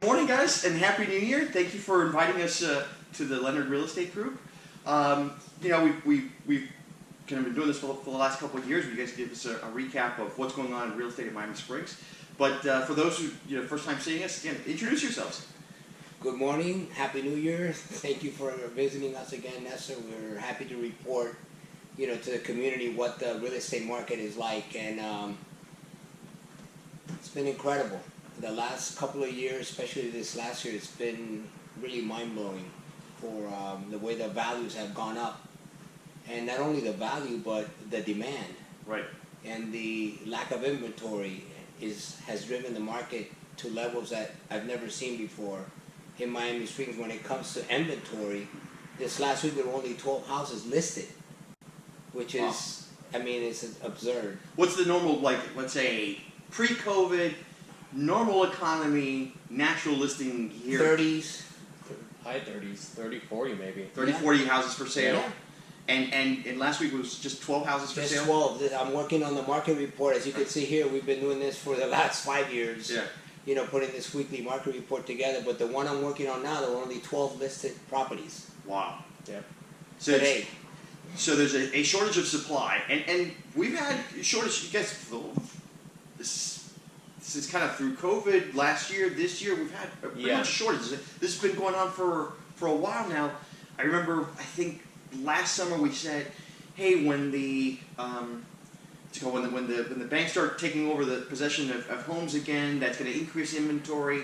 Morning, guys, and Happy New Year. Thank you for inviting us to the Leonard Real Estate Group. We've kind of been doing this for the last couple of years. You guys give us a recap of what's going on in real estate in Miami Springs. But for those who, first time seeing us, again, introduce yourselves. Good morning, Happy New Year. Thank you for visiting us again, Nestor. We're happy to report, to the community what the real estate market is like, and it's been incredible. The last couple of years, especially this last year, it's been really mind-blowing for the way the values have gone up. And not only the value, but the demand. Right. And the lack of inventory has driven the market to levels that I've never seen before in Miami Springs. When it comes to inventory, this last week there were only 12 houses listed, which is, it's absurd. What's the normal, let's say, pre-COVID, normal economy, natural listing year? 30s. High 30s, 30, 40 maybe. 30, 40 houses for sale? Yeah. And last week was just 12 houses for Just sale? 12. I'm working on the market report. As you can see here, we've been doing this for the last 5 years. Yeah. Putting this weekly market report together. But the one I'm working on now, there are only 12 listed properties. Wow. Yeah. So today. So there's a shortage of supply, and we've had shortage. You guys, this is kind of through COVID last year. This year we've had pretty much shortages. This has been going on for a while now. I remember, I think last summer we said, hey, when the banks start taking over the possession of homes again, that's going to increase inventory.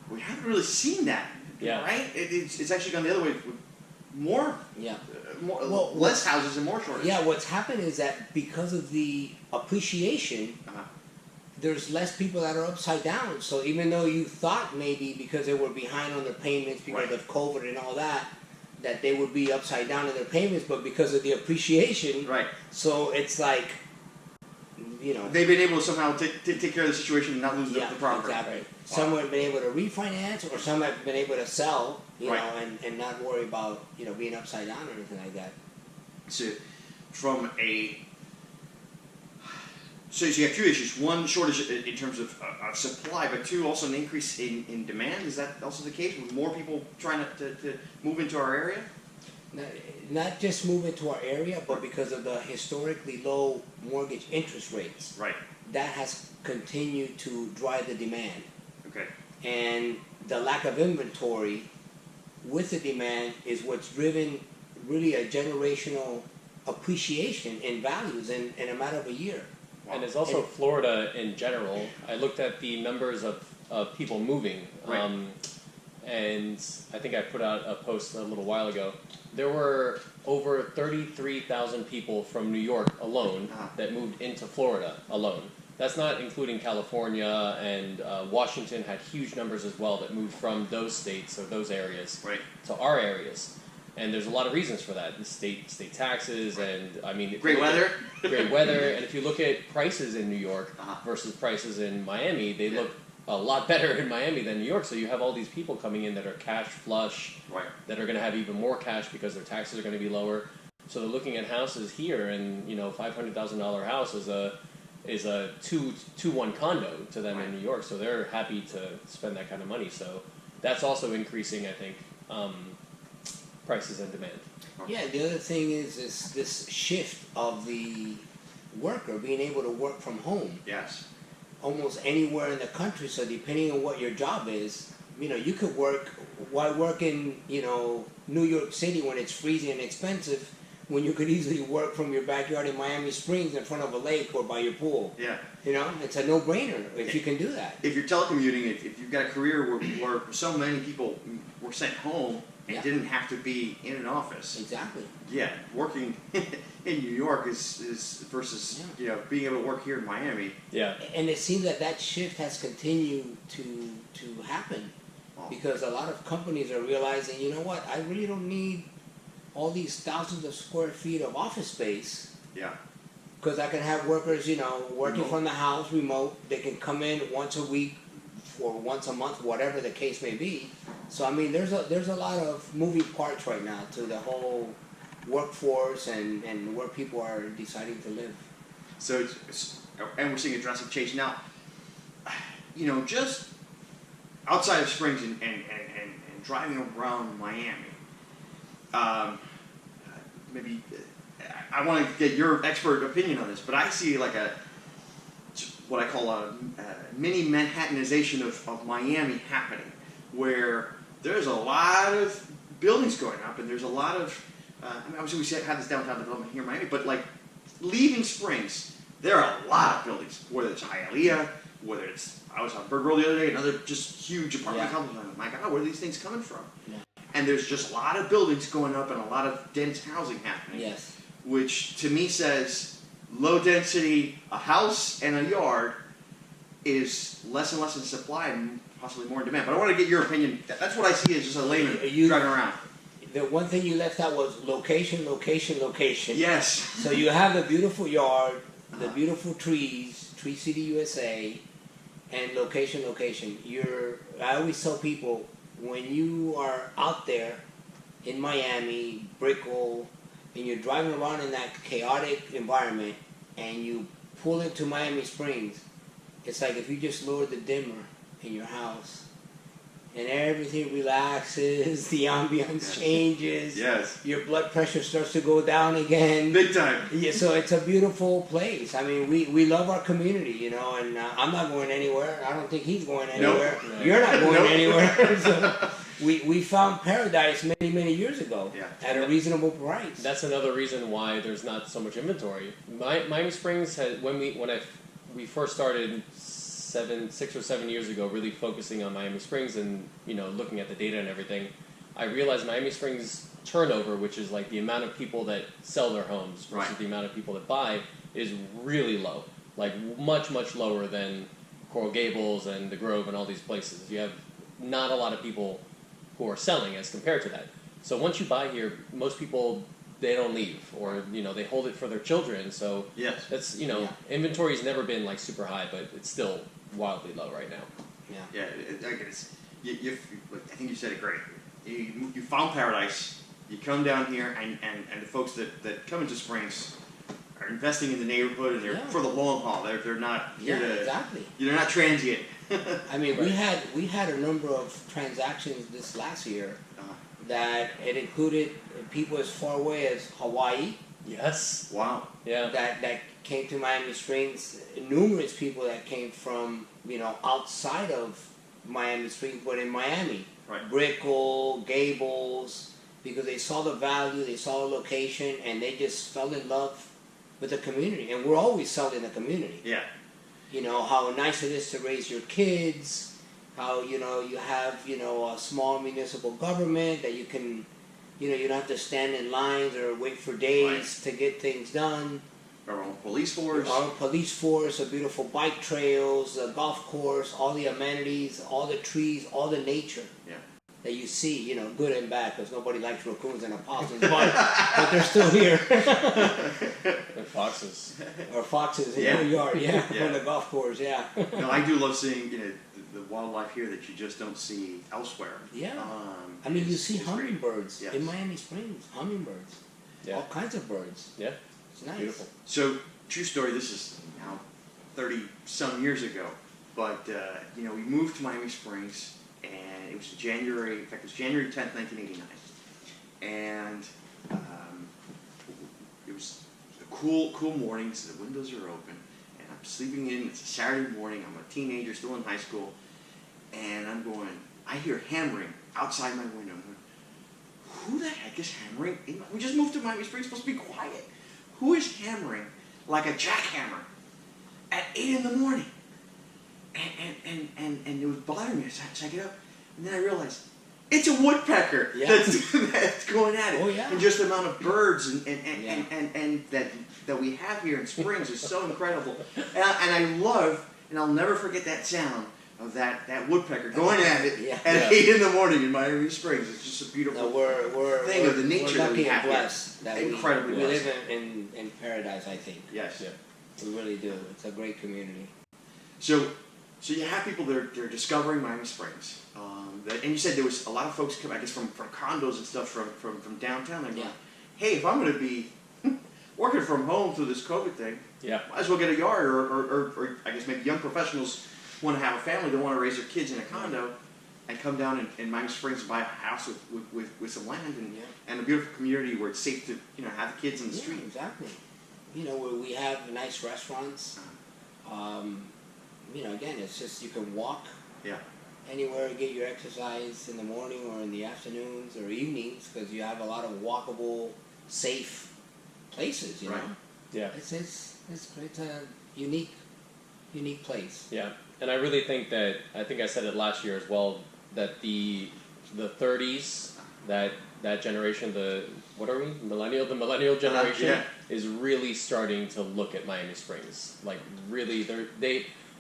We haven't really seen that. Yeah. Right? It's actually gone the other way. With more. Yeah. Less houses and more shortage. Yeah, what's happened is that because of the appreciation, there's less people that are upside down. So even though you thought maybe because they were behind on their payments because of COVID and all that they would be upside down in their payments, but because of the appreciation, so it's like, they've been able to somehow take care of the situation and not lose the property. Exactly. Right. Some have been able to refinance, or some have been able to sell, and not worry about being upside down or anything like that. So so you have two issues. One, shortage in terms of supply, but two, also an increase in demand. Is that also the case with more people trying to move into our area? Not just move into our area, but because of the historically low mortgage interest rates. Right. That has continued to drive the demand. Okay. And the lack of inventory with the demand is what's driven really a generational appreciation in values in a matter of a year. Wow. And it's also Florida in general. I looked at the numbers of people moving, and I think I put out a post a little while ago. There were over 33,000 people from New York alone that moved into Florida alone. That's not including California, and Washington had huge numbers as well that moved from those states or those areas to our areas. And there's a lot of reasons for that. The state taxes, and great weather. Great weather, and if you look at prices in New York versus prices in Miami, they look a lot better in Miami than New York. So you have all these people coming in that are cash flush, that are going to have even more cash because their taxes are going to be lower. So they're looking at houses here, and $500,000 house is a 2-1 condo to them in New York. So they're happy to spend that kind of money. So that's also increasing, I think, prices and demand. Yeah, the other thing is this shift of the worker being able to work from home. Yes. Almost anywhere in the country. So depending on what your job is, you could work in New York City when it's freezing and expensive, when you could easily work from your backyard in Miami Springs in front of a lake or by your pool. Yeah. It's a no-brainer if you can do that. If you're telecommuting, if you've got a career where so many people were sent home and didn't have to be in an office. Exactly. Yeah, working in New York is versus being able to work here in Miami. Yeah. And it seems that shift has continued to happen because a lot of companies are realizing, you know what, I really don't need all these thousands of square feet of office space. Yeah. Because I can have workers, working from the house, remote. They can come in once a week or once a month, whatever the case may be. So there's a lot of moving parts right now to the whole workforce and where people are deciding to live. So and we're seeing a drastic change now. Just outside of Springs and driving around Miami, maybe I want to get your expert opinion on this, but I see like what I call a mini Manhattanization of Miami happening, where there's a lot of buildings going up, and there's a lot of obviously we have this downtown development here in Miami, but like leaving Springs, there are a lot of buildings, whether it's Hialeah, whether it's, I was on Bird Road the other day, another just huge apartment complex. My God, where are these things coming from? Yeah. And there's just a lot of buildings going up and a lot of dense housing happening. Yes. Which to me says low density, a house and a yard is less and less in supply and possibly more in demand. But I want to get your opinion. That's what I see as just a layman driving around. The one thing you left out was location, location, location. Yes. So you have the beautiful yard, the beautiful trees, Tree City, USA, and location, location. I always tell people, when you are out there in Miami, Brickell, and you're driving around in that chaotic environment, and you pull into Miami Springs, it's like if you just lowered the dimmer in your house, and everything relaxes, the ambiance changes, your blood pressure starts to go down again. Big time. Yeah, so it's a beautiful place. I mean, we love our community, you know, and I'm not going anywhere. I don't think he's going anywhere. Nope. You're not going anywhere. So we found paradise many, many years ago at a reasonable price. That's another reason why there's not so much inventory. Miami Springs had, when we first started 6 or 7 years ago, really focusing on Miami Springs and looking at the data and everything, I realized Miami Springs turnover, which is like the amount of people that sell their homes versus the amount of people that buy, is really low. Like much, much lower than Coral Gables and the Grove and all these places. You have not a lot of people who are selling as compared to that. So once you buy here, most people, they don't leave, or they hold it for their children. So that's inventory's never been like super high, but it's still wildly low right now. I think you said it great. You found paradise. You come down here, and the folks that come into Springs are investing in the neighborhood, and they're for the long haul. They're not here to exactly. They're not transient. I mean, we had a number of transactions this last year that it included people as far away as Hawaii. Yes. Wow. Yeah. That came to Miami Springs. Numerous people that came from outside of Miami Springs, but in Miami. Right. Brickell, Gables, because they saw the value, they saw the location, and they just fell in love with the community. And we're always selling the community. Yeah. How nice it is to raise your kids, how, you have, a small municipal government that you can, you don't have to stand in lines or wait for days to get things done. Our own police force. Our police force, a beautiful bike trails, a golf course, all the amenities, all the trees, all the nature that you see, good and bad, because nobody likes raccoons and opossums, but they're still here. And foxes. Or foxes in your yard, on the golf course, No, I do love seeing, the wildlife here that you just don't see elsewhere. Yeah. I mean, you see hummingbirds in Miami Springs, hummingbirds. Yeah. All kinds of birds. Yeah. It's nice. Beautiful. So, true story, this is now 30-some years ago, but, we moved to Miami Springs, and it was January 10th, 1989, and it was a cool morning, so the windows are open, and I'm sleeping in, it's a Saturday morning, I'm a teenager still in high school, and I hear hammering outside my window. I'm going, who the heck is hammering? We just moved to Miami Springs, supposed to be quiet. Who is hammering like a jackhammer at 8 in the morning? And it was bothering me, so I check it up, and then I realized it's a woodpecker that's going at it. Oh, yeah. And just the amount of birds and that we have here in Springs is so incredible. And I love, and I'll never forget that sound of that woodpecker going at it at 8 in the morning in Miami Springs. It's just a beautiful thing of the nature that we have here. Incredibly we blessed. live in paradise, I think. Yes. Yeah. We really do. It's a great community. So you have people that are discovering Miami Springs. And you said there was a lot of folks come, I guess, from condos and stuff from downtown. They're going, hey, if I'm going to be working from home through this COVID thing, might as well get a yard. Or I guess maybe young professionals want to have a family, don't want to raise their kids in a condo. and come down in Miami Springs and buy a house with some land Yeah. and a beautiful community where it's safe to have the kids in the Yeah, street. exactly. Where we have nice restaurants. Again, it's just you can walk Yeah. anywhere and get your exercise in the morning or in the afternoons or evenings because you have a lot of walkable, safe places. Right. Yeah. It's a unique place. Yeah, and I really think that, I think I said it last year as well, that the 30s, that generation, the millennial generation yeah. is really starting to look at Miami Springs. Like really,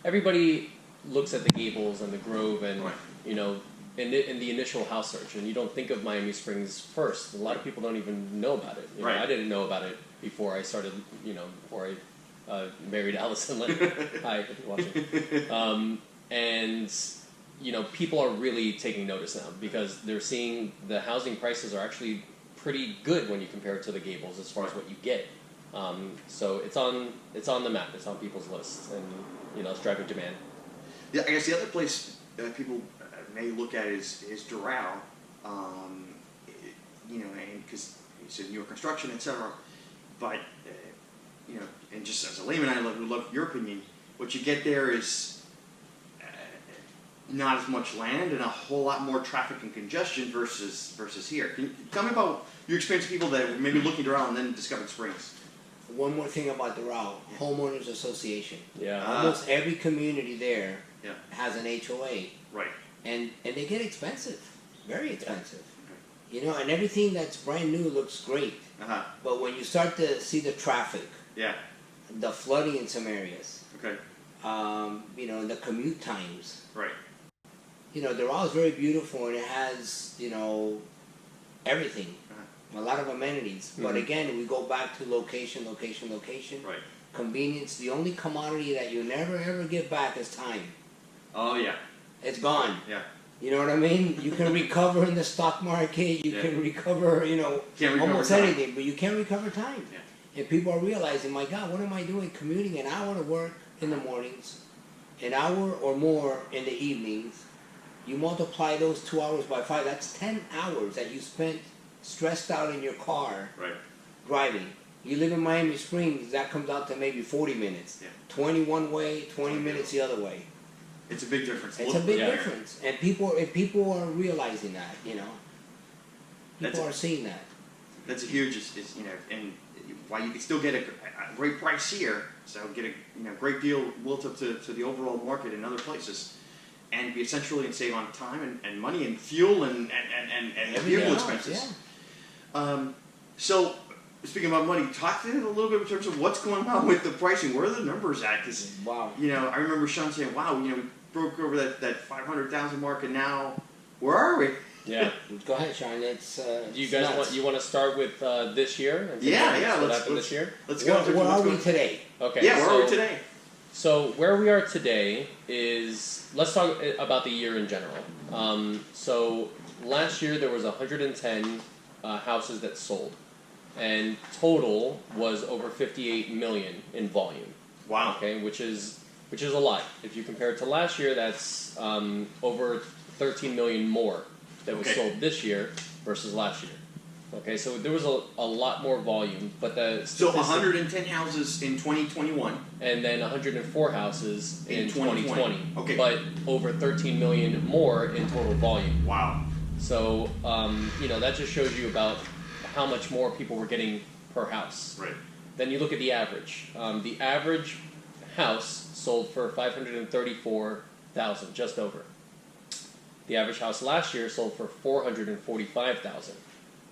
everybody looks at the Gables and the Grove and Right. in the initial house search, and you don't think of Miami Springs first. A lot of people don't even know about it. Right. I didn't know about it before I started. Before I married Allison. Hi, if you're watching. And people are really taking notice now because they're seeing the housing prices are actually pretty good when you compare it to the Gables as far as what you get. So it's on the map. It's on people's lists, and it's driving demand. Yeah, I guess the other place people may look at is Doral, and because it's a newer construction, etc. But and just as a layman, I would love your opinion. What you get there is not as much land and a whole lot more traffic and congestion versus here. Can you tell me about your experience with people that were maybe looking Doral and then discovered Springs? One more thing about Doral, homeowners association. Yeah. Almost every community there Yeah. has an HOA, Right. and they get expensive, very expensive. Okay. And everything that's brand new looks great, Uh-huh. but when you start to see the traffic, Yeah. the flooding in some areas, Okay. the commute times. Right. Doral is very beautiful and it has, everything, a lot of amenities. Mm-hmm. But again, we go back to location. Right. Convenience. The only commodity that you never ever get back is time. Oh yeah. It's gone. Yeah. You know what I mean? You can recover in the stock market. You Yeah. can recover, Can't recover almost time. anything, but you can't recover time. Yeah. And people are realizing, my God, what am I doing? Commuting an hour to work in the mornings, an hour or more in the evenings. You multiply those 2 hours by 5, that's 10 hours that you spent stressed out in your car Right. driving. You live in Miami Springs, that comes out to maybe 40 minutes. Yeah. 20 one way, 20 minutes the other way. It's a big difference. It's a big Yeah. difference. And people are realizing that, People are seeing that. That's a huge, and while you can still get a great price here, so get a great deal relative to the overall market in other places, and be essentially and save on time and money and fuel and vehicle expenses. Yeah. So speaking about money, talk to me a little bit in terms of what's going on with the pricing. Where are the numbers at? Because Wow. I remember Sean saying, "Wow, we broke over that 500,000 mark, and now where are we?" Yeah. Go ahead, Sean. It's Do you guys want to start with this year? And Yeah. What happened this year? Let's go. Where are we today? Okay. Yeah, where are we today? So where we are today is, let's talk about the year in general. So last year there was 110 houses that sold, and total was over 58 million in volume. Wow. Okay, which is a lot. If you compare it to last year, that's over 13 million more that was sold this year versus last year. Okay, so there was a lot more volume, but So 110 houses in 2021. and then 104 houses in 2020. Okay. But over 13 million more in total volume. Wow. So, that just shows you about how much more people were getting per house. Right. Then you look at the average. The average house sold for 534,000, just over. The average house last year sold for 445,000.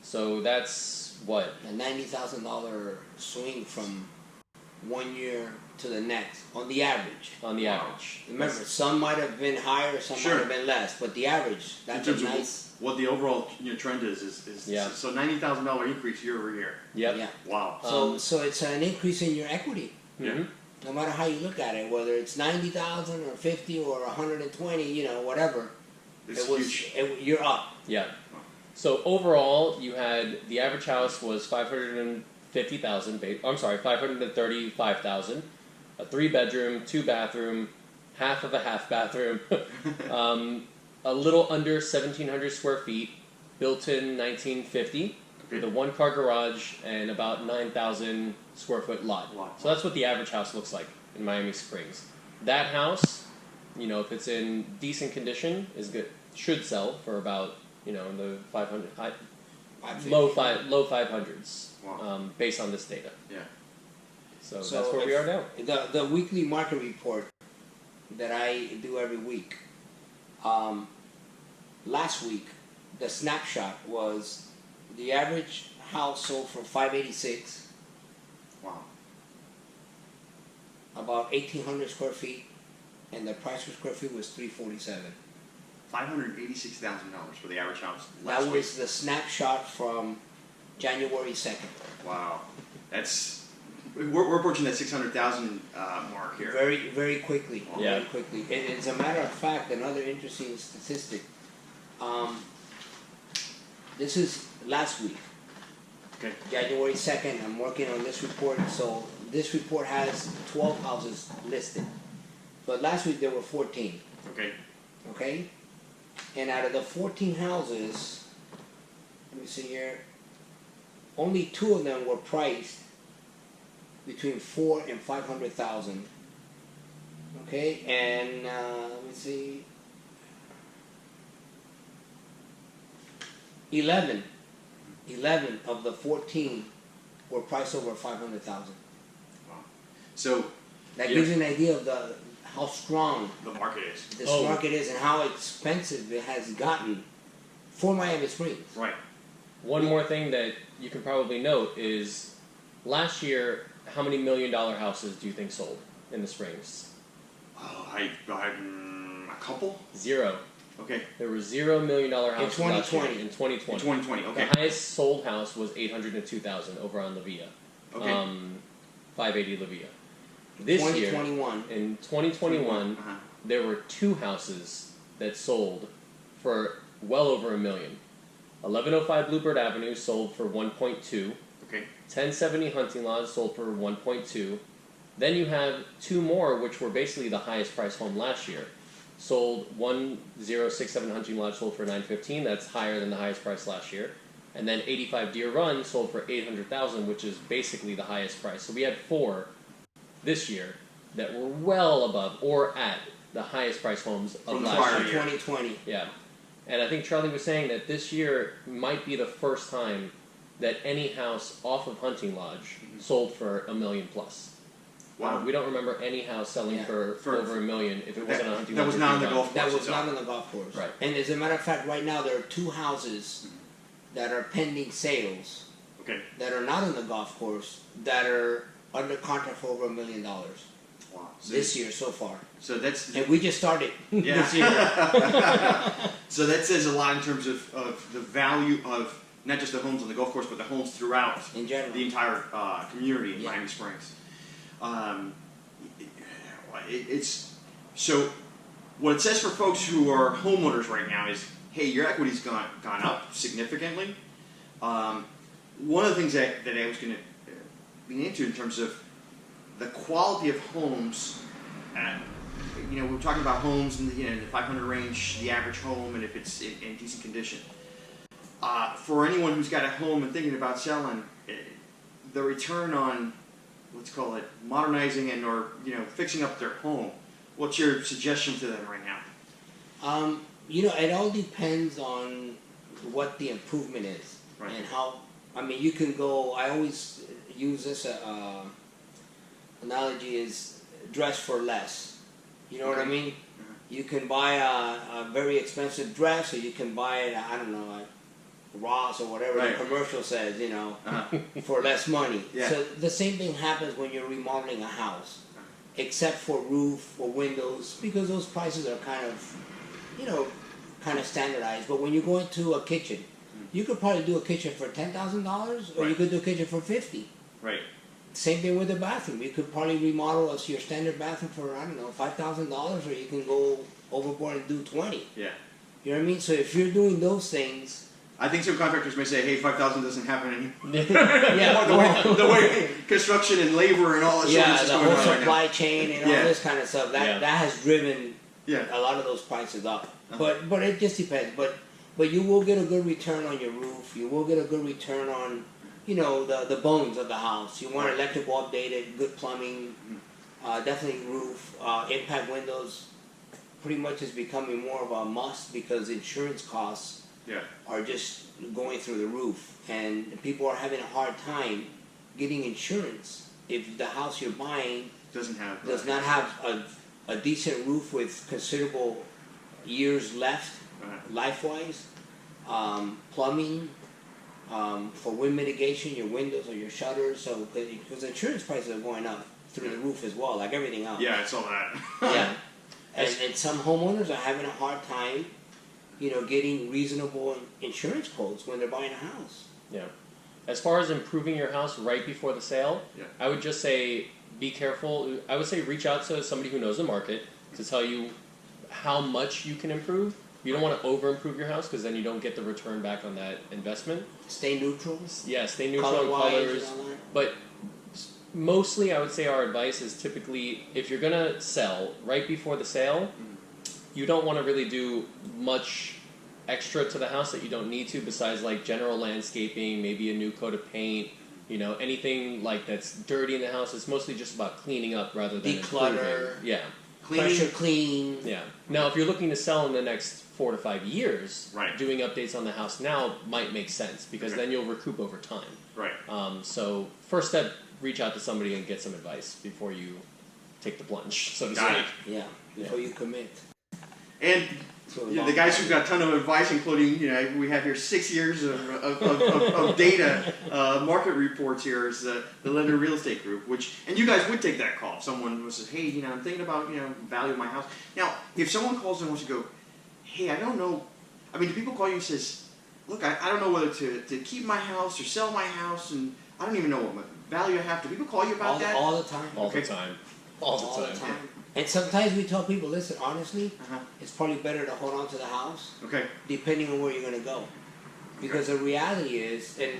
So that's what? A $90,000 swing from one year to the next on the average. On the average. Remember, some might have been higher, some Sure. might have been less, but the average, that's a In terms of nice. what the overall trend is Yeah. so $90,000 increase year over year. Yep. Yeah. Wow. So it's an increase in your equity. Mhm. No matter how you look at it, whether it's 90,000 or 50 or 120, whatever. It's huge. You're up. Yeah. So overall, you had the average house was 535,000. A 3-bedroom, 2-bathroom, half of a half bathroom. a little under 1,700 square feet, built in 1950, with a one-car garage and about 9,000 square foot lot. So that's what the average house looks like in Miami Springs. That house, if it's in decent condition, is good. Should sell for about in the 500, low 500s, based on this data. Yeah. So that's where we are now. The weekly market report that I do every week. Last week, the snapshot was the average house sold for $586. Wow. About 1,800 square feet, and the price per square feet was $347. $586,000 for the average house. That was the snapshot from January 2nd. Wow, we're approaching that 600,000 mark here. Very, very quickly. Yeah. Very quickly. And as a matter of fact, another interesting statistic. This is last week. Okay. January 2nd. I'm working on this report. So this report has 12 houses listed. But last week there were 14. Okay. Okay? And out of the 14 houses, let me see here, only 2 of them were priced between $400,000 and $500,000. Okay, and let me see, 11 of the 14 were priced over $500,000. Wow. So that gives you an idea of how strong the market is. This market is and how expensive it has gotten for Miami Springs. Right. One more thing that you can probably note is last year, how many $1 million houses do you think sold in the Springs? Oh, a couple? 0. Okay. There were $0 million houses in 2020. last year in 2020. In 2020, okay. The highest sold house was 802,000 over on La Villa. Okay. 580 La Villa. This 2021. year, in 2021, there were 2 houses that sold for well over $1 million. 1105 Bluebird Avenue sold for 1.2. Okay. 1070 Hunting Lodge sold for 1.2. Then you have 2 more, which were basically the highest priced home last year. Sold 1067 Hunting Lodge sold for 915. That's higher than the highest price last year. And then 85 Deer Run sold for 800,000, which is basically the highest price. So we had 4 this year that were well above or at the highest price homes of last year. 2020. Yeah. And I think Charlie was saying that this year might be the first time that any house off of Hunting Lodge sold for $1 million plus. Wow. We don't remember any house selling for over $1 million if it wasn't on Hunting Lodge. That was not on the golf course. That was not on the golf course. Right. And as a matter of fact, right now there are 2 houses that are pending sales. Okay. That are not on the golf course that are under contract for over $1 million. Wow. So this year so far. So that's and we just started this year. year. So that says a lot in terms of the value of not just the homes on the golf course, but the homes throughout in general the entire community in Miami Springs. It's so what it says for folks who are homeowners right now is, hey, your equity's gone up significantly. One of the things that I was going to lean into in terms of the quality of homes, we're talking about homes in the 500 range, the average home, and if it's in decent condition. For anyone who's got a home and thinking about selling, the return on, let's call it, modernizing and or fixing up their home, what's your suggestion to them right now? It all depends on what the improvement is and how. You can go. I always use this analogy is dress for less. You know what I mean? You can buy a very expensive dress, or you can buy it, I don't know, like Ross or whatever the commercial says, for less money. Yeah. So the same thing happens when you're remodeling a house, except for roof or windows, because those prices are kind of standardized. But when you go into a kitchen, you could probably do a kitchen for $10,000, or you could do a kitchen for $50,000. Right. Same thing with the bathroom. You could probably remodel your standard bathroom for, I don't know, $5,000, or you can go overboard and do $20,000. Yeah. You know what I mean? So if you're doing those things, I think some contractors may say, "Hey, $5,000 doesn't happen anymore." Yeah. the way construction and labor and all that stuff is the going whole on right supply now. chain and all this kind of stuff that has driven a lot of those prices up. But it just depends. But you will get a good return on your roof. You will get a good return on, the bones of the house. You want electrical updated, good plumbing, definitely roof, impact windows. Pretty much is becoming more of a must because insurance costs are just going through the roof, and people are having a hard time getting insurance if the house you're buying does not have a decent roof with considerable years left, life-wise, plumbing, for wind mitigation, your windows or your shutters. So because insurance prices are going up through the roof as well, like everything else. Yeah, I saw that. Yeah. And some homeowners are having a hard time, getting reasonable insurance quotes when they're buying a house. Yeah. As far as improving your house right before the sale, I would just say be careful. I would say reach out to somebody who knows the market to tell you how much you can improve. You don't want to over-improve your house because then you don't get the return back on that investment. Stay neutral. Yeah, stay neutral on colors. But mostly, I would say our advice is typically, if you're going to sell right before the sale, you don't want to really do much extra to the house that you don't need to, besides like general landscaping, maybe a new coat of paint, anything like that's dirty in the house. It's mostly just about cleaning up rather than declutter. Improving. Yeah. Pressure clean. Yeah. Now, if you're looking to sell in the next 4 to 5 years, doing updates on the house now might make sense because then you'll recoup over time. Right. So first step, reach out to somebody and get some advice before you take the plunge, so to speak. Yeah, before you commit. And the guys who've got a ton of advice, including, we have here 6 years of data, market reports here is the Leonard Real Estate Group, and you guys would take that call. If someone says, hey, I'm thinking about, value of my house. Now, if someone calls and wants to go, hey, I don't know, do people call you and says, look, I don't know whether to keep my house or sell my house, and I don't even know what value I have. Do people call you about that? All the time. All the time. All the time. Yeah. And sometimes we tell people, listen, honestly, it's probably better to hold on to the house, depending on where you're going to go. Because the reality is, and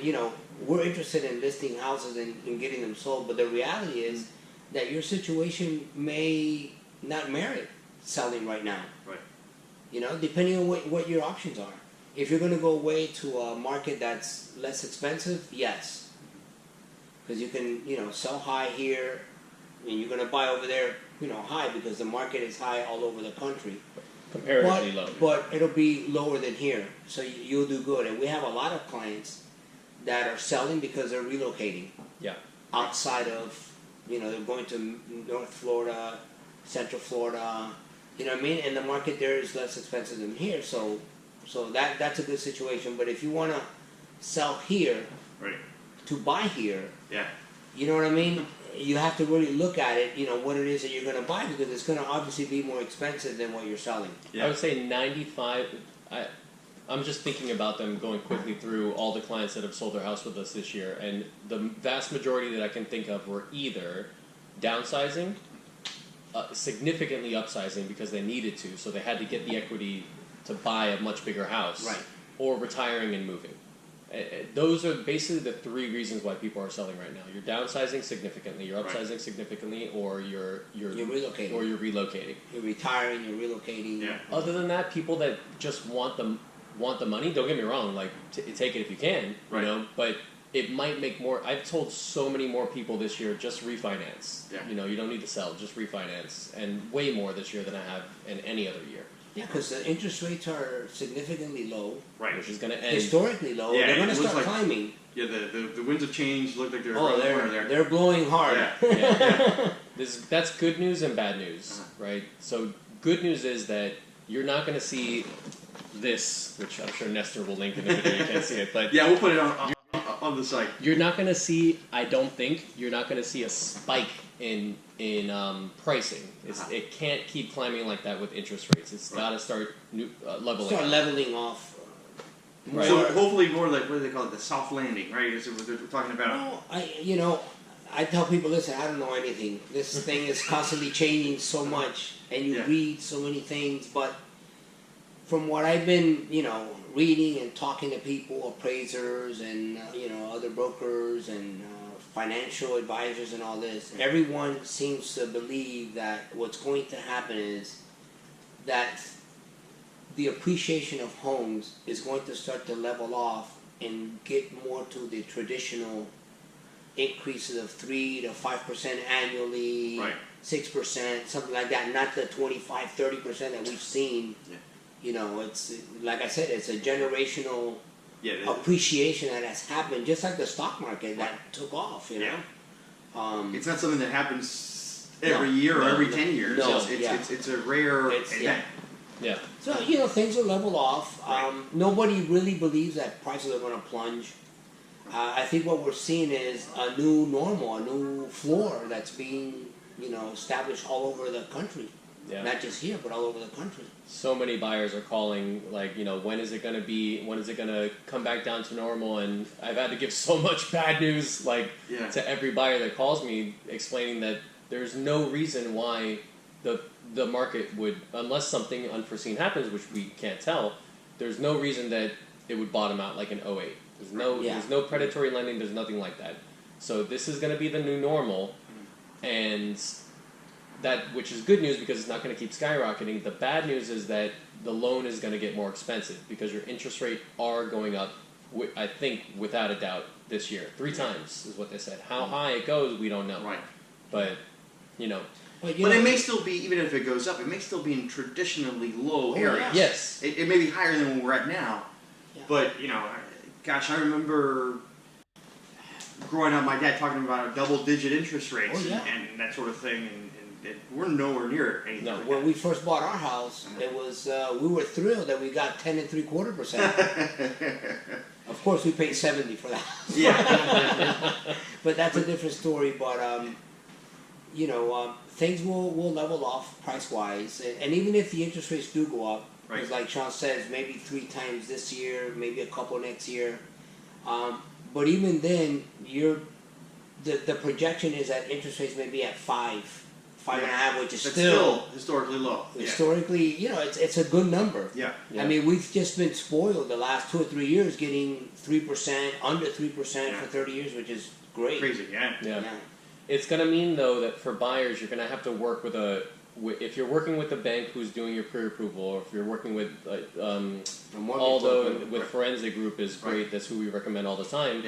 we're interested in listing houses and getting them sold, but the reality is that your situation may not merit selling right now. Right. Depending on what your options are. If you're going to go away to a market that's less expensive, yes. Because you can, sell high here, and you're going to buy over there, high because the market is high all over the country. Comparatively low. But it'll be lower than here, so you'll do good. And we have a lot of clients that are selling because they're relocating. Yeah. Outside of, they're going to North Florida, Central Florida, you know what I mean? And the market there is less expensive than here, so that's a good situation. But if you want to sell here, to buy here, you know what I mean? You have to really look at it, what it is that you're going to buy, because it's going to obviously be more expensive than what you're selling. I would say 95. I'm just thinking about them going quickly through all the clients that have sold their house with us this year, and the vast majority that I can think of were either downsizing, significantly upsizing because they needed to, so they had to get the equity to buy a much bigger house, or retiring and moving. Those are basically the 3 reasons why people are selling right now. You're downsizing significantly, you're upsizing significantly, or you're relocating. Or you're relocating. You're retiring, you're relocating. Yeah. Other than that, people that just want the money, don't get me wrong, like take it if you can, but it might make more. I've told so many more people this year, just refinance. Yeah. You don't need to sell, just refinance, and way more this year than I have in any other year. Yeah, because the interest rates are significantly low. Right. Which is going to end. Historically low. Yeah, they're going to start climbing. Yeah, the winds of change look like they're blowing hard. Yeah. That's good news and bad news, right? So good news is that you're not going to see this, which I'm sure Nestor will link in the video. You can't see it, but yeah, we'll put it on the site. You're not going to see. I don't think you're not going to see a spike in pricing. It can't keep climbing like that with interest rates. It's got to start leveling off. Right. So hopefully more like, what do they call it, the soft landing, right? Is what they're talking about. No, I tell people, listen, I don't know anything. This thing is constantly changing so much, and you read so many things. But from what I've been, reading and talking to people, appraisers and other brokers and financial advisors and all this, everyone seems to believe that what's going to happen is that the appreciation of homes is going to start to level off and get more to the traditional increases of 3 to 5% annually, Right. 6%, something like that, not the 25, 30% that we've seen. Yeah. You know, it's like I said, it's a generational Yeah. appreciation that has happened, just like the stock market that took off. You know, It's not something that happens every year or no, every no, 10 years. no, It's a rare It's- event. Yeah. So, you know, things are leveled off. Right. Nobody really believes that prices are going to plunge. I think what we're seeing is a new normal, a new floor that's being, you know, established all over the country. Yeah. Not just here, but all over the country. So many buyers are calling, like, you know, when is it going to come back down to normal? And I've had to give so much bad news, like, Yeah. to every buyer that calls me, explaining that there's no reason why the market would, unless something unforeseen happens, which we can't tell, there's no reason that it would bottom out like in '08. There's no predatory lending, there's nothing like that. So this is going to be the new normal, and that, which is good news because it's not going to keep skyrocketing. The bad news is that the loan is going to get more expensive because your interest rate are going up, I think, without a doubt, this year. 3 times is what they said. How high it goes, we don't know. Right. But, you know. But it may still be, even if it goes up, it may still be in traditionally low areas. Yes. It may be higher than where we're at now. Yeah. But, you know, gosh, I remember growing up, my dad talking about double-digit interest rates and that sort of thing, and we're nowhere near anything like When that. we first bought our house, it was we were thrilled that we got 10.75%. Of course, we paid 70 for that. Yeah. But that's a different story. But you know, things will level off price wise, and even if the interest rates do go up, because like Sean says, maybe 3 times this year, maybe a couple next year. But even then, the projection is that interest rates may be at 5.5, which is still historically low. Historically, you know, it's a good number. Yeah. I mean, we've just been spoiled the last 2 or 3 years getting 3%, under 3% for 30 years, which is great. Crazy, yeah. It's going to mean, though, that for buyers, you're going to have to work with if you're working with a bank who's doing your pre-approval, or if you're working with, although with Forensic Group is great, that's who we recommend all the time,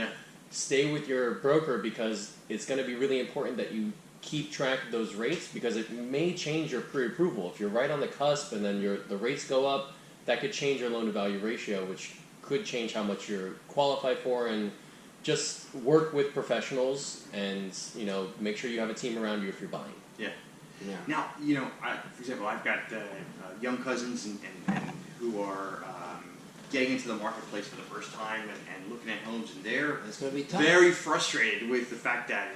stay with your broker, because it's going to be really important that you keep track of those rates, because it may change your pre-approval. If you're right on the cusp and then the rates go up, that could change your loan-to-value ratio, which could change how much you're qualified for. And just work with professionals, and, you know, make sure you have a team around you if you're buying. Yeah. Now, you know, for example, I've got young cousins and who are getting into the marketplace for the first time and looking at homes, and they're very frustrated with the fact that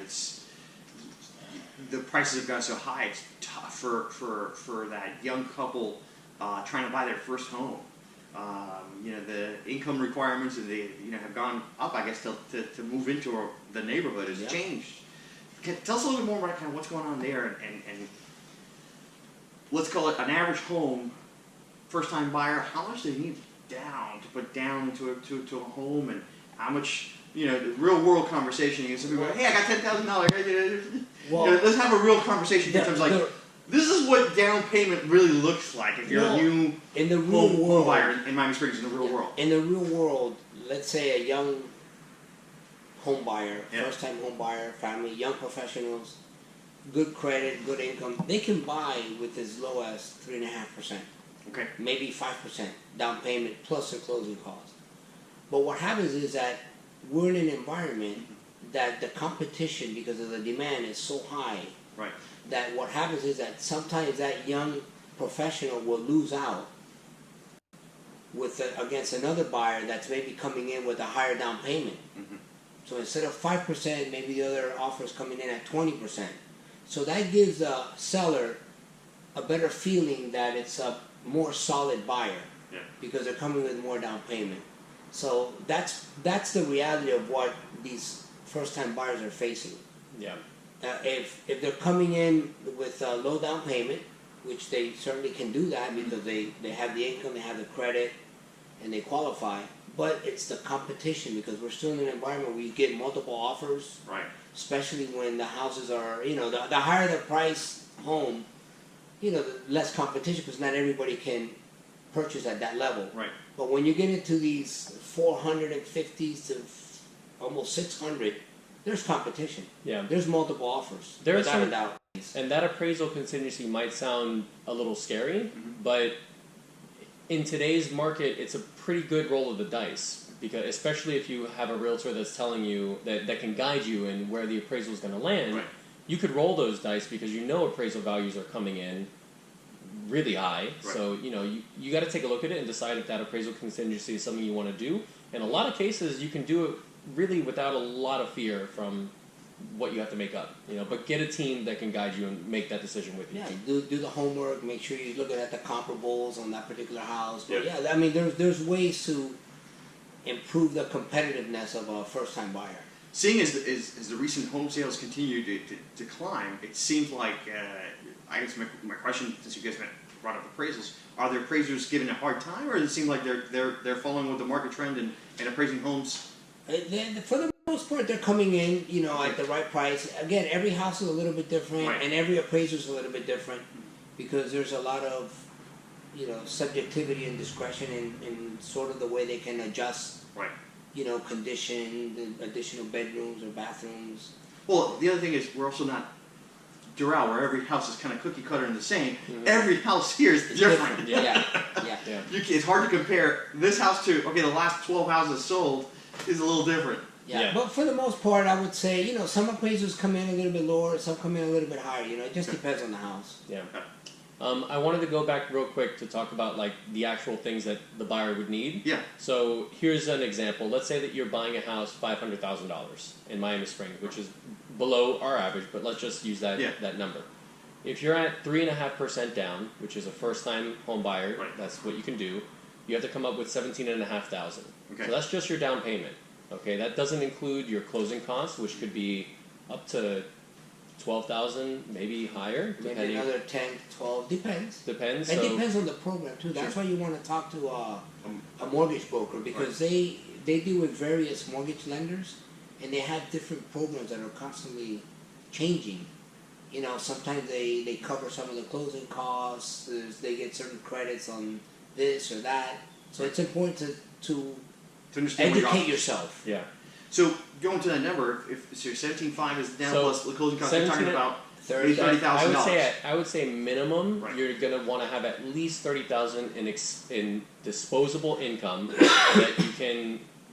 the prices have gotten so high. It's tough for that young couple trying to buy their first home. You know, the income requirements have gone up, I guess, to move into the neighborhood has changed. Tell us a little bit more about kind of what's going on there, and let's call it an average home, first time buyer. How much do they need to put down into a home, and how much, you know, the real world conversation. You know, some people go, hey, I got $10,000. Well, you know, let's have a real conversation in terms of like, this is what down payment really looks like if you're a new home buyer in Miami Springs in the real world. In the real world, let's say a young home buyer, first time home buyer, family, young professionals, good credit, good income, they can buy with as low as 3.5%. Okay. Maybe 5% down payment plus their closing costs. But what happens is that we're in an environment that the competition, because of the demand, is so high. Right. That what happens is that sometimes that young professional will lose out against another buyer that's maybe coming in with a higher down payment. Mm-hmm. So instead of 5%, maybe the other offer is coming in at 20%. So that gives the seller a better feeling that it's a more solid buyer because they're coming with more down payment. So that's the reality of what these first-time buyers are facing. Yeah. If they're coming in with a low down payment, which they certainly can do that because they have the income, they have the credit, and they qualify. But it's the competition, because we're still in an environment where you get multiple offers. Right. Especially when the houses are, you know, the higher the price home, you know, the less competition, because not everybody can purchase at that level. Right. But when you get into these 450s to almost 600, there's competition. Yeah. There's multiple offers. There's without a doubt. And that appraisal contingency might sound a little scary, but in today's market, it's a pretty good roll of the dice, because especially if you have a realtor that's telling you that can guide you in where the appraisal is going to land. Right. You could roll those dice because you know appraisal values are coming in really high. Right. So you got to take a look at it and decide if that appraisal contingency is something you want to do. In a lot of cases, you can do it really without a lot of fear from what you have to make up, but get a team that can guide you and make that decision with you. Yeah, do the homework, make sure you're looking at the comparables on that particular house. But Yep. yeah, I mean, there's ways to improve the competitiveness of a first-time buyer. Seeing as the recent home sales continue to climb, it seems like, I guess my question, since you guys brought up appraisals, are the appraisers giving a hard time, or does it seem like they're following with the market trend and appraising homes? For the most part, they're coming in, at the right price. Again, every house is a little bit different, Right. and every appraiser is a little bit different, because there's a lot of, subjectivity and discretion in sort of the way they can adjust, Right. Condition, the additional bedrooms or bathrooms. Well, the other thing is we're also not Doral, where every house is kind of cookie cutter and the same. Mhm. Every house here is different. Yeah. Yeah. It's hard to compare this house to, okay, the last 12 houses sold is a little different. Yeah, but for the most part, I would say, some appraisers come in a little bit lower, some come in a little bit higher. It just depends on the house. Yeah. I wanted to go back real quick to talk about the actual things that the buyer would need. Yeah. So here's an example. Let's say that you're buying a house $500,000 in Miami Springs, which is below our average, but let's just use that number. If you're at 3.5% down, which is a first-time home buyer, Right. that's what you can do. You have to come up with $17,500. Okay. So that's just your down payment. Okay, that doesn't include your closing costs, which could be up to $12,000, maybe higher, Maybe depending. another 10, 12, depends. Depends. It So depends on the program too. That's why you want to talk to a mortgage broker, because Right. they deal with various mortgage lenders, and they have different programs that are constantly changing. Sometimes they cover some of the closing costs. They get certain credits on this or that. So it's important to understand what your educate options- yourself. yeah. So going to that number, if so 17.5 is down So, plus the closing costs, you're talking 17 about $30,000. $30,000. I would say minimum Right. you're gonna want to have at least $30,000 in disposable income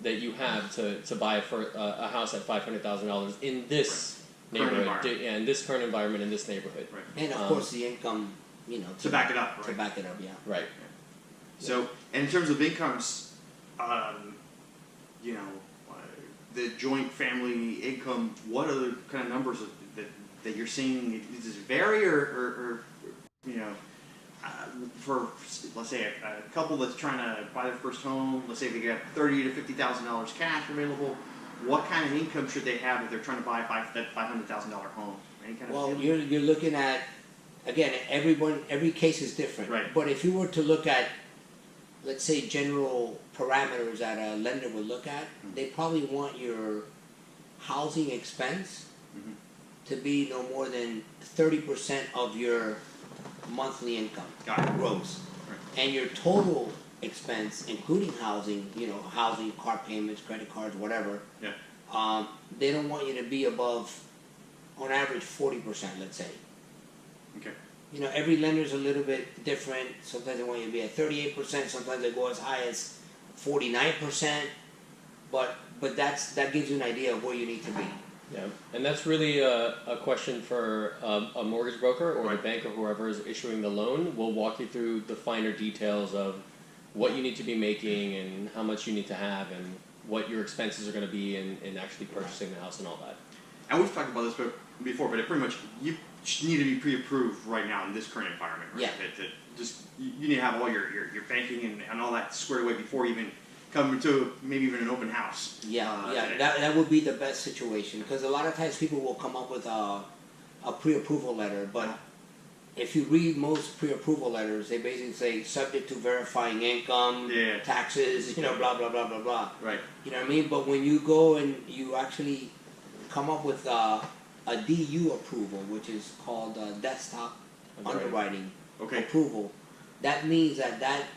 that you have to buy a house at $500,000 in this Current neighborhood, environment. in this current environment in this neighborhood. Right. And of course the income, To back it up, to right? back it up, yeah. Right. So, and in terms of incomes, the joint family income, what other kind of numbers that you're seeing? Does it vary, or for let's say a couple that's trying to buy their first home, let's say they got $30,000 to $50,000 cash available, what kind of income should they have if they're trying to buy that $500,000 home? Any kind Well, of you're looking at, again, every case is different. Right. But if you were to look at, let's say, general parameters that a lender would look at, they probably want your housing expense Mhm. to be no more than 30% of your monthly income, Got it. gross. Right. And your total expense, including housing, housing, car payments, credit cards, whatever, Yeah. they don't want you to be above, on average, 40%, let's say. Okay. Every lender's a little bit different. Sometimes they want you to be at 38%. Sometimes they go as high as 49%. But that gives you an idea of where you need to be. Yeah, and that's really a question for a mortgage broker or Right. the bank or whoever is issuing the loan. We'll walk you through the finer details of what you need to be making and how much you need to have and what your expenses are going to be in actually purchasing the house and all that. And we've talked about this before, but it pretty much, you need to be pre-approved right now in this current environment, right? Yeah. You need to have all your banking and all that squared away before you even come to maybe even an open house. Yeah. That would be the best situation, because a lot of times people will come up with a pre-approval letter, but if you read most pre-approval letters, they basically say subject to verifying income, Yeah. taxes, blah blah blah blah blah. Right. You know what I mean? But when you go and you actually come up with a DU approval, which is called desktop underwriting Okay. approval, that means that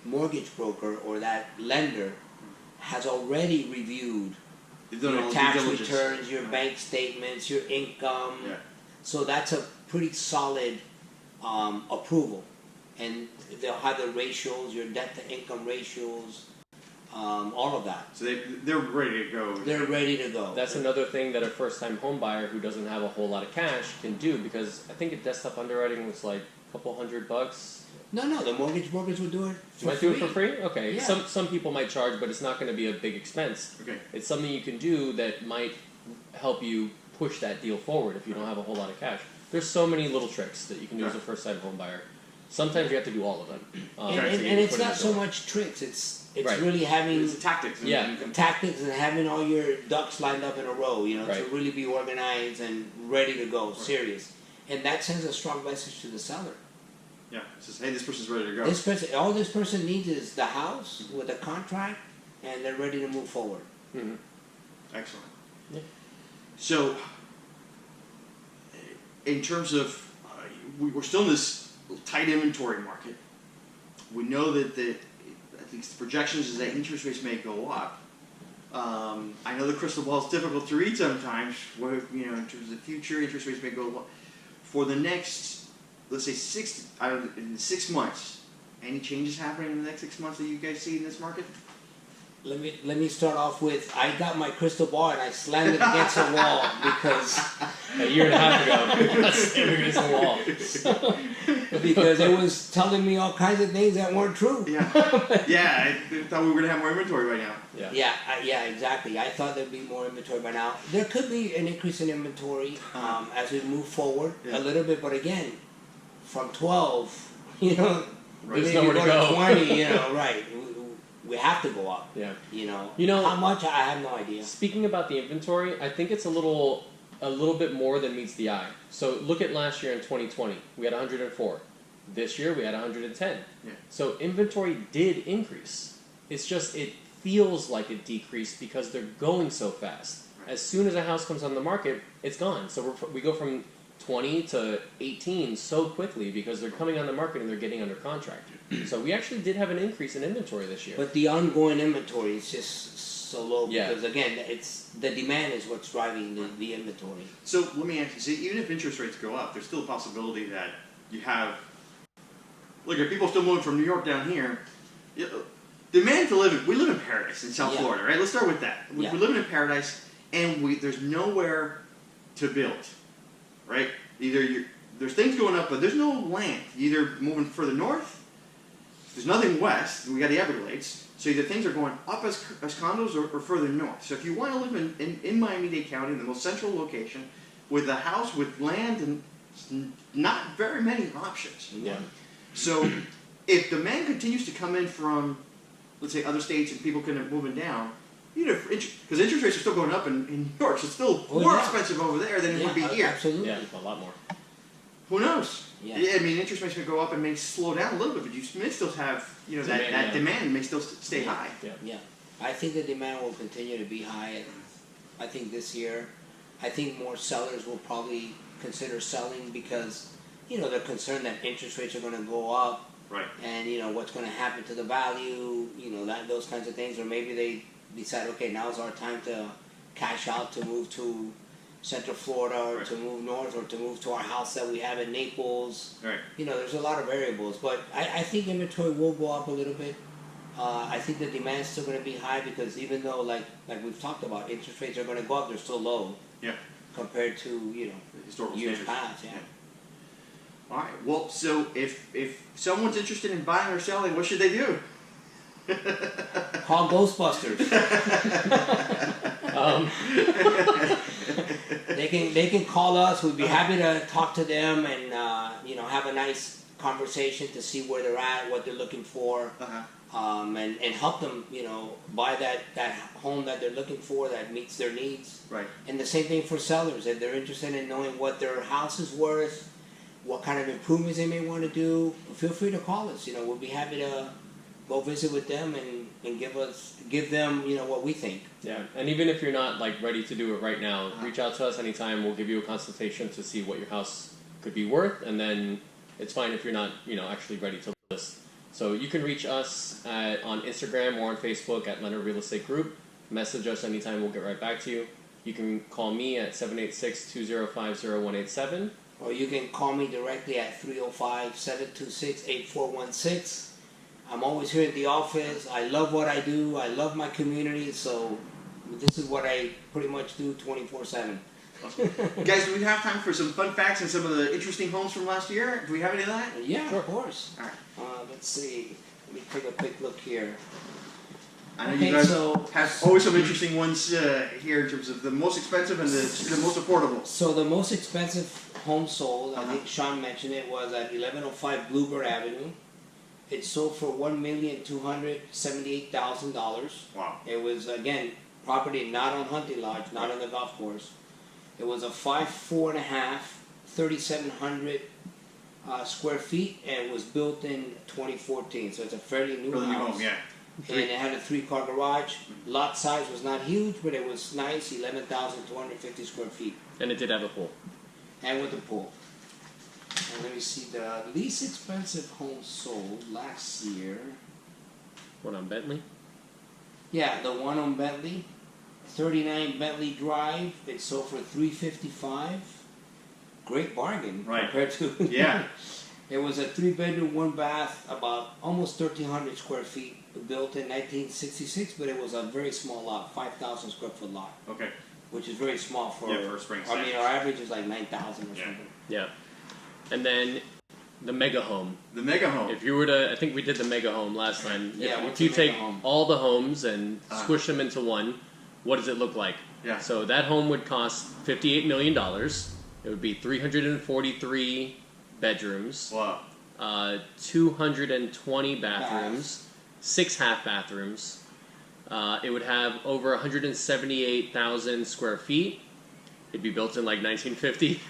mortgage broker or that lender has already reviewed You've done all your due tax diligence. returns, your bank statements, your income. Yeah. So that's a pretty solid approval. And they'll have the ratios, your debt to income ratios, all of that. So they're ready to go. They're ready to go. That's another thing that a first-time home buyer who doesn't have a whole lot of cash can do, because I think a desktop underwriting was like a couple $100. No, the mortgage brokers will do it for Might free. do it for free? Okay. Yeah. Some people might charge, but it's not going to be a big expense. Okay. It's something you can do that might help you push that deal forward if you don't have a whole lot of cash. There's so many little tricks that you can do as a first-time home buyer. Sometimes you have to do all of them. And it's not so much tricks. It's Right. really having It's tactics. Yeah. tactics and having all your ducks lined up in a row. You know, to Right. really be organized and ready to go, serious. And that sends a strong message to the seller. Yeah. It says, hey, this person's ready to go. This person, all this person needs is the house with a contract, and they're ready to move forward. Mm-hmm. Excellent. Yeah. So, in terms of, we're still in this tight inventory market. We know that I think the projections is that interest rates may go up. I know the crystal ball is difficult to read sometimes. Where, in terms of the future, interest rates may go up. For the next, let's say in 6 months, any changes happening in the next 6 months that you guys see in this market? Let me start off with, I got my crystal ball and I slammed it against the wall because A year and a half ago, I slammed against the wall. because it was telling me all kinds of things that weren't true. Yeah. Yeah, I thought we were going to have more inventory right now. Yeah. Yeah, exactly. I thought there'd be more inventory by now. There could be an increase in inventory as we move forward a little bit, but again, from 12, There's maybe nowhere to go go. to 20, right. We have to go up. Yeah. How much, I have no idea. Speaking about the inventory, I think it's a little bit more than meets the eye. So look at last year in 2020, we had 104. This year we had 110. Yeah. So inventory did increase. It's just it feels like it decreased because they're going so fast. Right. As soon as a house comes on the market, it's gone. So we go from 20 to 18 so quickly because they're coming on the market and they're getting under contract. So we actually did have an increase in inventory this year. But the ongoing inventory is just so low because, Yeah. again, it's the demand is what's driving the inventory. So let me ask you, see, even if interest rates go up, there's still a possibility that you have, look, if people are still moving from New York down here, demand to live, we live in paradise in South Florida, right? Let's start with that. We live in paradise and there's nowhere to build, right? There's things going up, but there's no land. You're either moving further north, there's nothing west, we got the Everglades, so either things are going up as condos or further north. So if you want to live in Miami-Dade County, the most central location, with a house, with land, and not very many options. Yeah. So if demand continues to come in from, let's say, other states and people kind of moving down, because interest rates are still going up in New York, so it's still more expensive over there than it would be here. Absolutely. Yeah, a lot more. Who knows? Yeah. I mean, interest rates may go up and may slow down a little bit, but you may still have, that demand may still stay high. Yeah. I think the demand will continue to be high. I think this year, I think more sellers will probably consider selling because, they're concerned that interest rates are going to go up. Right. And, what's going to happen to the value, those kinds of things. Or maybe they decide, okay, now's our time to cash out to move to Central Florida or to move north or to move to our house that we have in Naples. Right. There's a lot of variables, but I think inventory will go up a little bit. I think the demand's still going to be high because even though, like we've talked about, interest rates are going to go up, they're still low. Yeah. Compared to historical years standards. past. Yeah. All right. Well, so if someone's interested in buying or selling, what should they do? Call Ghostbusters. They can call us. We'd be happy to talk to them and have a nice conversation to see where they're at, what they're looking for, and help them buy that home that they're looking for that meets their needs. Right. And the same thing for sellers. If they're interested in knowing what their house is worth, what kind of improvements they may want to do, feel free to call us. We'll be happy to go visit with them and give them what we think. Yeah, and even if you're not ready to do it right now, reach out to us anytime. We'll give you a consultation to see what your house could be worth, and then it's fine if you're not actually ready to list. So you can reach us on Instagram or on Facebook at Leonard Real Estate Group. Message us anytime, we'll get right back to you. You can call me at 786-205-0187. Or you can call me directly at 305-726-8416. I'm always here at the office. I love what I do. I love my community. So this is what I pretty much do 24/7. Guys, do we have time for some fun facts and some of the interesting homes from last year? Do we have any of that? Yeah, of course. All right. Let's see. Let me take a quick look here. I know you guys have always some interesting ones here in terms of the most expensive and the most affordable. So the most expensive home sold, I think Sean mentioned it, was at 1105 Bluebird Avenue. It sold for $1,278,000. Wow. It was, again, property not on hunting lodge, not on the golf course. It was a 5.5, 3,700 square feet, and it was built in 2014. So it's a fairly new house. Home, yeah. And it had a 3-car garage. Lot size was not huge, but it was nice, 11,250 square feet. And it did have a pool. And with a pool. And let me see, the least expensive home sold last year. One on Bentley. Yeah, the one on Bentley, 39 Bentley Drive. It sold for $355. Great bargain compared to. Yeah. It was a 3-bedroom, 1-bath, about almost 1,300 square feet, built in 1966, but it was a very small lot, 5,000 square foot lot. Okay. Which is very small for a spring. I mean, our average is like 9,000 or something. Yeah. And then the mega home. The mega home. If you were to, I think we did the mega home last time. Yeah, if you take all the homes and squish them into one, what does it look like? Yeah. So that home would cost $58 million. It would be 343 bedrooms. Wow. 220 bathrooms, 6 half bathrooms. It would have over 178,000 square feet. It'd be built in like 1950.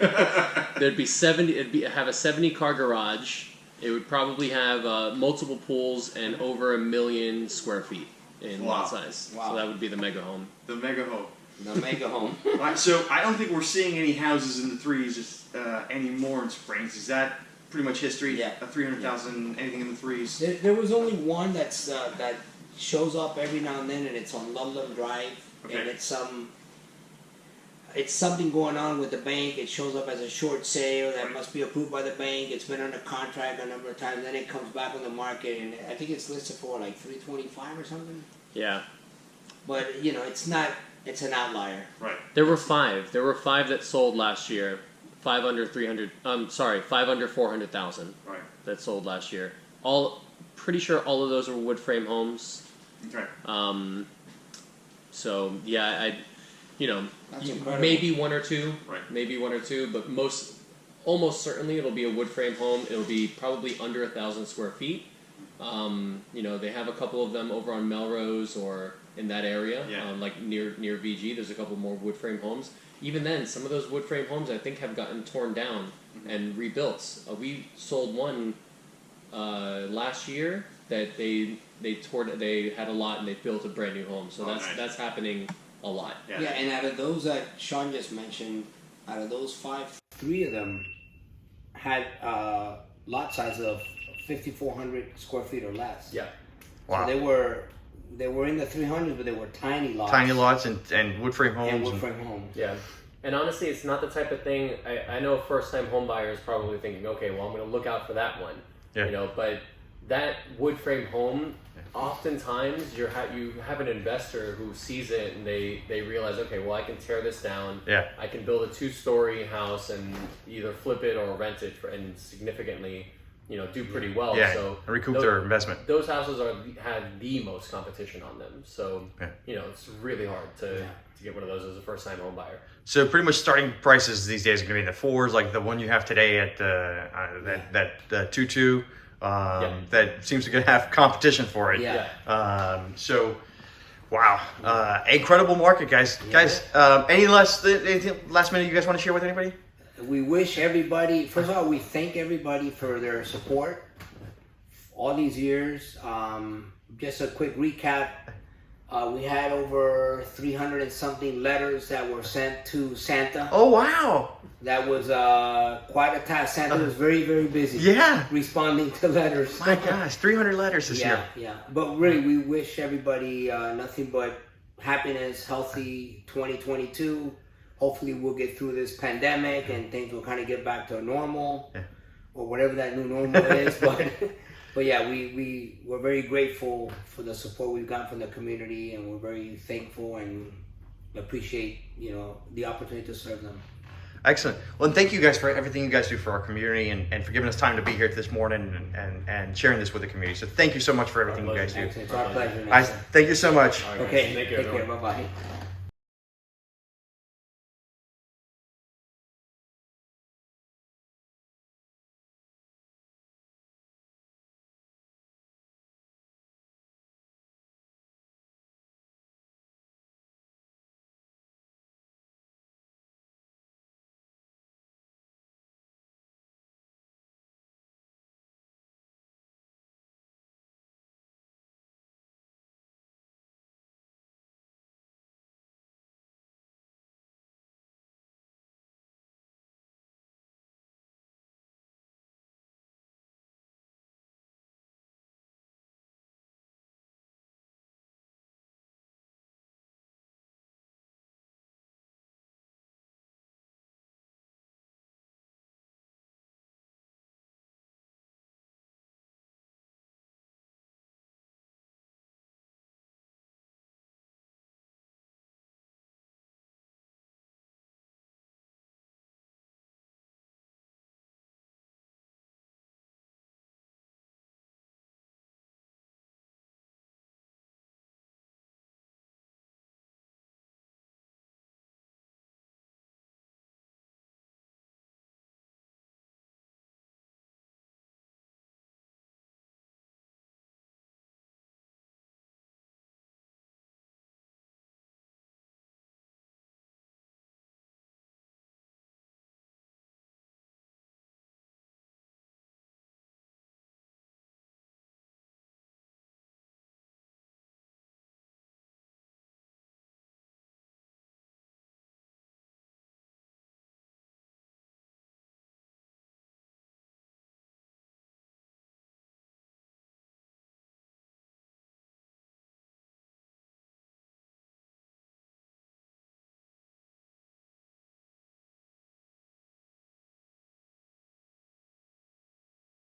There'd be 70. Have a 70-car garage. It would probably have multiple pools and over 1 million square feet in lot size. Wow. So that would be the mega home. The mega home. The mega home. Right, so I don't think we're seeing any houses in the threes anymore in Springs. Is that pretty much history? Yeah. 300,000, anything in the threes? There was only one that's that shows up every now and then, and it's on Ludlam Drive, and it's something going on with the bank. It shows up as a short sale that must be approved by the bank. It's been under contract a number of times, then it comes back on the market, and I think it's listed for like 325 or something. Yeah. But you know, it's not. It's an outlier. Right. There were 5. There were 5 that sold last year. 5 under 400,000. Right. That sold last year. Pretty sure all of those were wood frame homes. Okay. So yeah, That's incredible. maybe one or two. Right. Maybe one or two, but almost certainly it'll be a wood frame home. It'll be probably under 1,000 square feet. They have a couple of them over on Melrose or in that area, like near VG. There's a couple more wood frame homes. Even then, some of those wood frame homes I think have gotten torn down and rebuilt. We sold one last year that they had a lot and they built a brand new home. So that's happening a lot. Yeah, and out of those that Sean just mentioned, out of those 5, 3 of them had lot size of 5,400 square feet or less. Yeah. Wow. So they were in the 300s, but they were tiny lots. Tiny lots and wood frame homes. And wood frame homes. Yeah. And honestly, it's not the type of thing, I know first-time home buyers probably thinking, okay, well, I'm going to look out for that one. Yeah. But that wood frame home, oftentimes you have an investor who sees it and they realize, okay, well, I can tear this down. Yeah. I can build a 2-story house and either flip it or rent it and significantly, do pretty well. Yeah. So recoup their investment. Those houses have the most competition on them. So, it's really hard to get one of those as a first-time home buyer. So pretty much starting prices these days are going to be in the 4s, like the one you have today at that 2.2. That seems to have competition for it. Yeah. Wow, incredible market, guys. Yeah. Guys, anything last minute you guys want to share with anybody? We wish everybody. First of all, we thank everybody for their support all these years. Just a quick recap. We had over 300 and something letters that were sent to Santa. Oh wow! That was quite a task. Santa was very, very busy. Yeah. Responding to letters. My gosh, 300 letters this year. Yeah. But really, we wish everybody nothing but happiness, healthy 2022. Hopefully, we'll get through this pandemic and things will kind of get back to normal, or whatever that new normal is. But yeah, we're very grateful for the support we've gotten from the community, and we're very thankful and appreciate the opportunity to serve them. Excellent. Well, and thank you guys for everything you guys do for our community and for giving us time to be here this morning and sharing this with the community. So thank you so much for everything you guys do. It's our pleasure. Thank you so much. All right, Okay, take care, take care. everyone. Bye-bye.